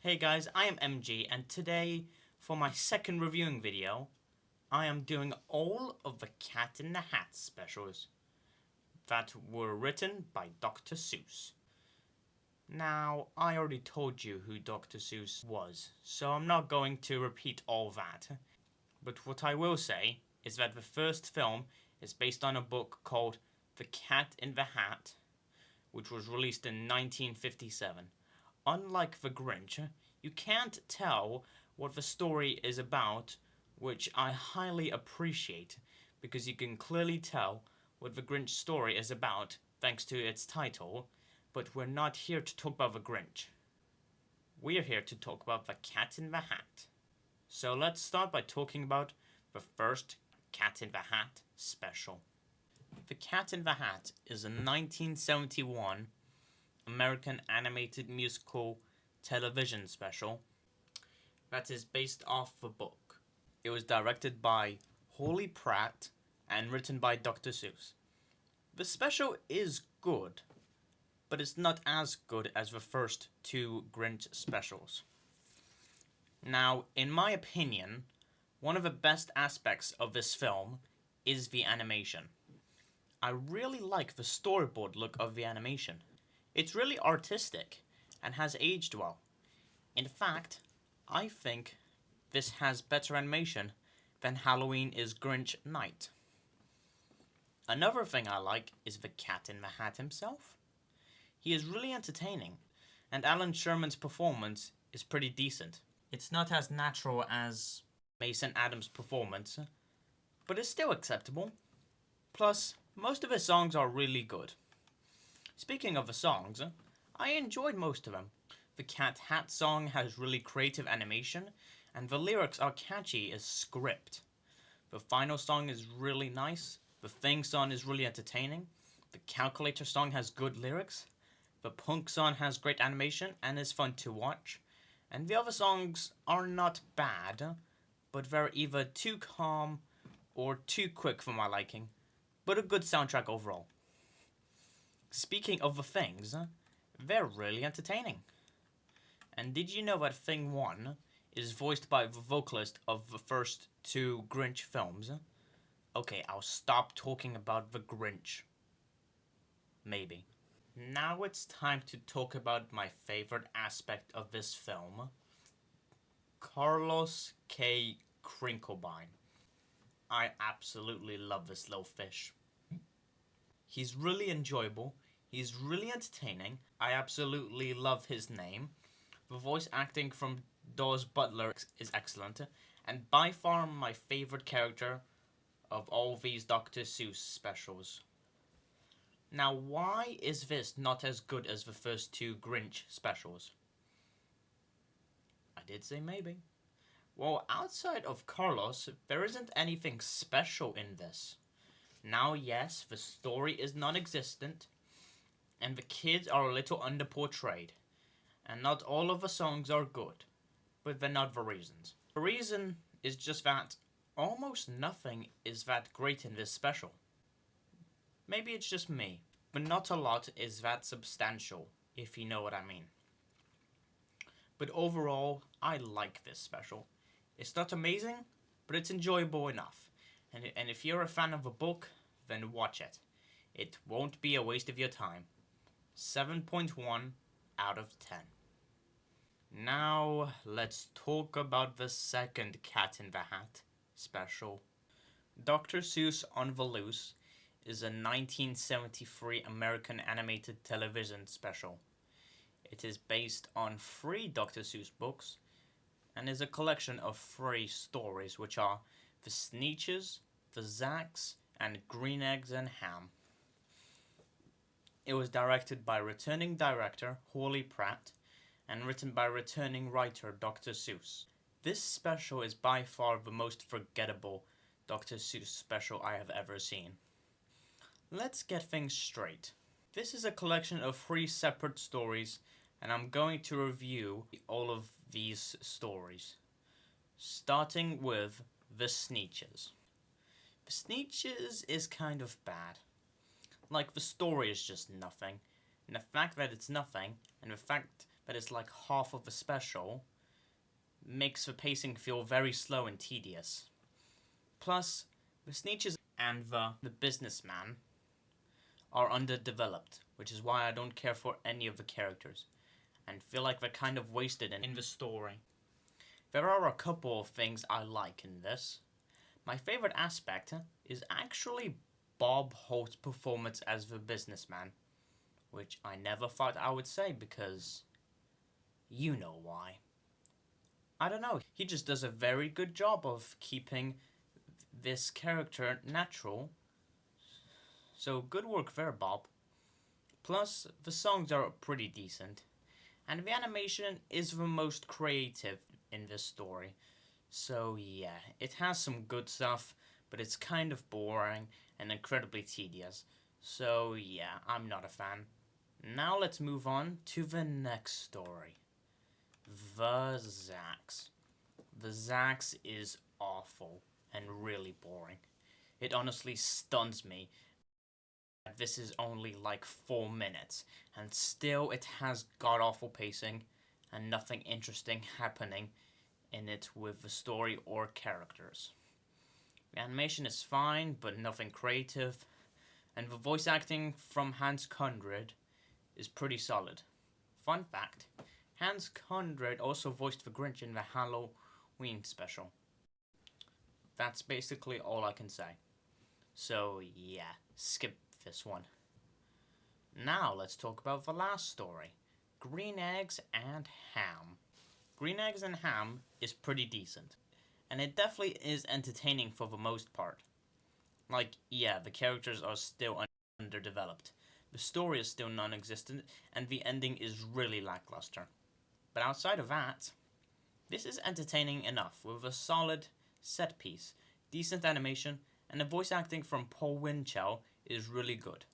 Hey guys, I am MG, and today, for my second reviewing video, I am doing all of the Cat in the Hat specials that were written by Dr. Seuss. Now, I already told you who Dr. Seuss was, so I'm not going to repeat all that. But what I will say is that the first film is based on a book called The Cat in the Hat, which was released in 1957. Unlike The Grinch, you can't tell what the story is about, which I highly appreciate, because you can clearly tell what The Grinch story is about thanks to its title, but we're not here to talk about The Grinch. We're here to talk about The Cat in the Hat. So let's start by talking about the first Cat in the Hat special. The Cat in the Hat is a 1971 American animated musical television special that is based off the book. It was directed by Holly Pratt and written by Dr. Seuss. The special is good, but it's not as good as the first two Grinch specials. Now, in my opinion, one of the best aspects of this film is the animation. I really like the storyboard look of the animation. It's really artistic and has aged well. In fact, I think this has better animation than Halloween is Grinch Night. Another thing I like is the Cat in the Hat himself. He is really entertaining, and Allan Sherman's performance is pretty decent. It's not as natural as Mason Adams' performance, but it's still acceptable. Plus, most of his songs are really good. Speaking of the songs, I enjoyed most of them. The Cat Hat song has really creative animation, and the lyrics are catchy as script. The final song is really nice, the theme song is really entertaining, the calculator song has good lyrics, the punk song has great animation and is fun to watch, and the other songs are not bad, but they're either too calm or too quick for my liking, but a good soundtrack overall. Speaking of the things, they're really entertaining. And did you know that Thing 1 is voiced by the vocalist of the first two Grinch films? Okay, I'll stop talking about the Grinch. Maybe. Now it's time to talk about my favorite aspect of this film. Carlos K. Crinklebine. I absolutely love this little fish. He's really enjoyable, he's really entertaining, I absolutely love his name, the voice acting from Daws Butler is excellent, and by far my favorite character of all these Dr. Seuss specials. Now, why is this not as good as the first two Grinch specials? I did say maybe. Well, outside of Carlos, there isn't anything special in this. Now, yes, the story is non-existent, and the kids are a little underportrayed, and not all of the songs are good, but they're not the reasons. The reason is just that almost nothing is that great in this special. Maybe it's just me, but not a lot is that substantial, if you know what I mean. But overall, I like this special. It's not amazing, but it's enjoyable enough. And if you're a fan of a book, then watch it. It won't be a waste of your time. 7.1 out of 10. Now, let's talk about the second Cat in the Hat special. Dr. Seuss on the Loose is a 1973 American animated television special. It is based on 3 Dr. Seuss books and is a collection of 3 stories, which are The Sneetches, The Zacks, and Green Eggs and Ham. It was directed by returning director Holly Pratt and written by returning writer Dr. Seuss. This special is by far the most forgettable Dr. Seuss special I have ever seen. Let's get things straight. This is a collection of 3 separate stories, and I'm going to review all of these stories, starting with The Sneetches. The Sneetches is kind of bad. Like, the story is just nothing, and the fact that it's nothing, and the fact that is like half of a special, makes the pacing feel very slow and tedious. Plus, the Sneetches and the businessman are underdeveloped, which is why I don't care for any of the characters, and feel like they're kind of wasted in the story. There are a couple of things I like in this. My favorite aspect is actually Bob Holt's performance as the businessman, which I never thought I would say because you know why. I don't know, he just does a very good job of keeping this character natural. So good work there, Bob. Plus, the songs are pretty decent, and the animation is the most creative in this story. So yeah, it has some good stuff, but it's kind of boring and incredibly tedious. So yeah, I'm not a fan. Now let's move on to the next story. The Zacks. The Zacks is awful and really boring. It honestly stuns me that this is only like 4 minutes, and still it has god-awful pacing and nothing interesting happening in it with the story or characters. The animation is fine, but nothing creative, and the voice acting from Hans Conried is pretty solid. Fun fact, Hans Conried also voiced the Grinch in the Halloween special. That's basically all I can say. So yeah, skip this one. Now let's talk about the last story, Green Eggs and Ham. Green Eggs and Ham is pretty decent, and it definitely is entertaining for the most part. Like, yeah, the characters are still underdeveloped, the story is still non-existent, and the ending is really lackluster. But outside of that, this is entertaining enough with a solid set piece, decent animation, and the voice acting from Paul Winchell is really good.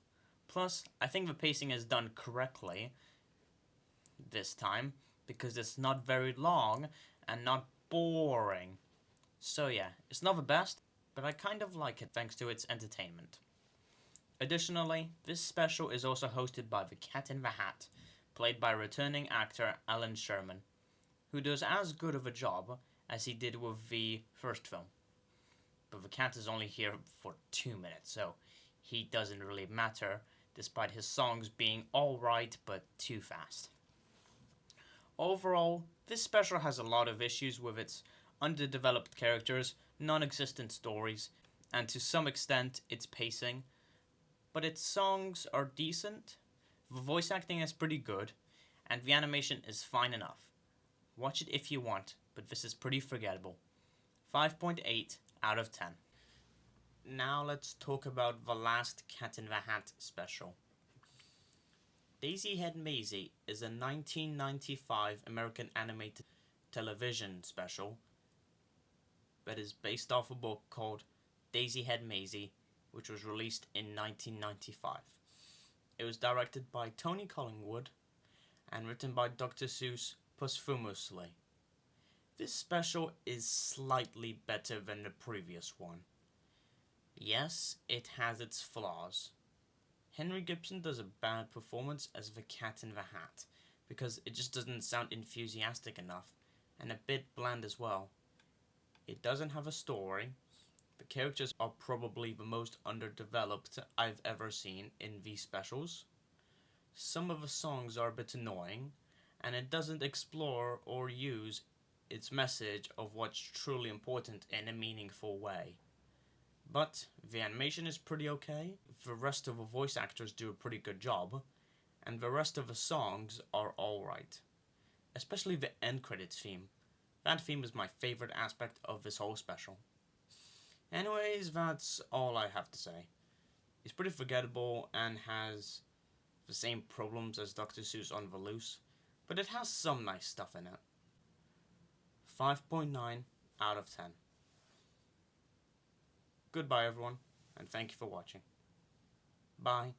Plus, I think the pacing is done correctly this time, because it's not very long and not boring. So yeah, it's not the best, but I kind of like it thanks to its entertainment. Additionally, this special is also hosted by the Cat in the Hat, played by returning actor Allan Sherman, who does as good of a job as he did with the first film. But the cat is only here for 2 minutes, so he doesn't really matter, despite his songs being alright but too fast. Overall, this special has a lot of issues with its underdeveloped characters, non-existent stories, and to some extent its pacing, but its songs are decent, the voice acting is pretty good, and the animation is fine enough. Watch it if you want, but this is pretty forgettable. 5.8 out of 10. Now let's talk about the last Cat in the Hat special. Daisy-Head Mayzie is a 1995 American animated television special that is based off a book called Daisy-Head Mayzie, which was released in 1995. It was directed by Tony Collingwood and written by Dr. Seuss posthumously. This special is slightly better than the previous one. Yes, it has its flaws. Henry Gibson does a bad performance as the Cat in the Hat, because it just doesn't sound enthusiastic enough, and a bit bland as well. It doesn't have a story. The characters are probably the most underdeveloped I've ever seen in these specials. Some of the songs are a bit annoying, and it doesn't explore or use its message of what's truly important in a meaningful way. But the animation is pretty okay, the rest of the voice actors do a pretty good job, and the rest of the songs are alright. Especially the end credits theme. That theme is my favorite aspect of this whole special. Anyways, that's all I have to say. It's pretty forgettable and has the same problems as Dr. Seuss on the Loose, but it has some nice stuff in it. 5.9 out of 10. Goodbye everyone, and thank you for watching. Bye.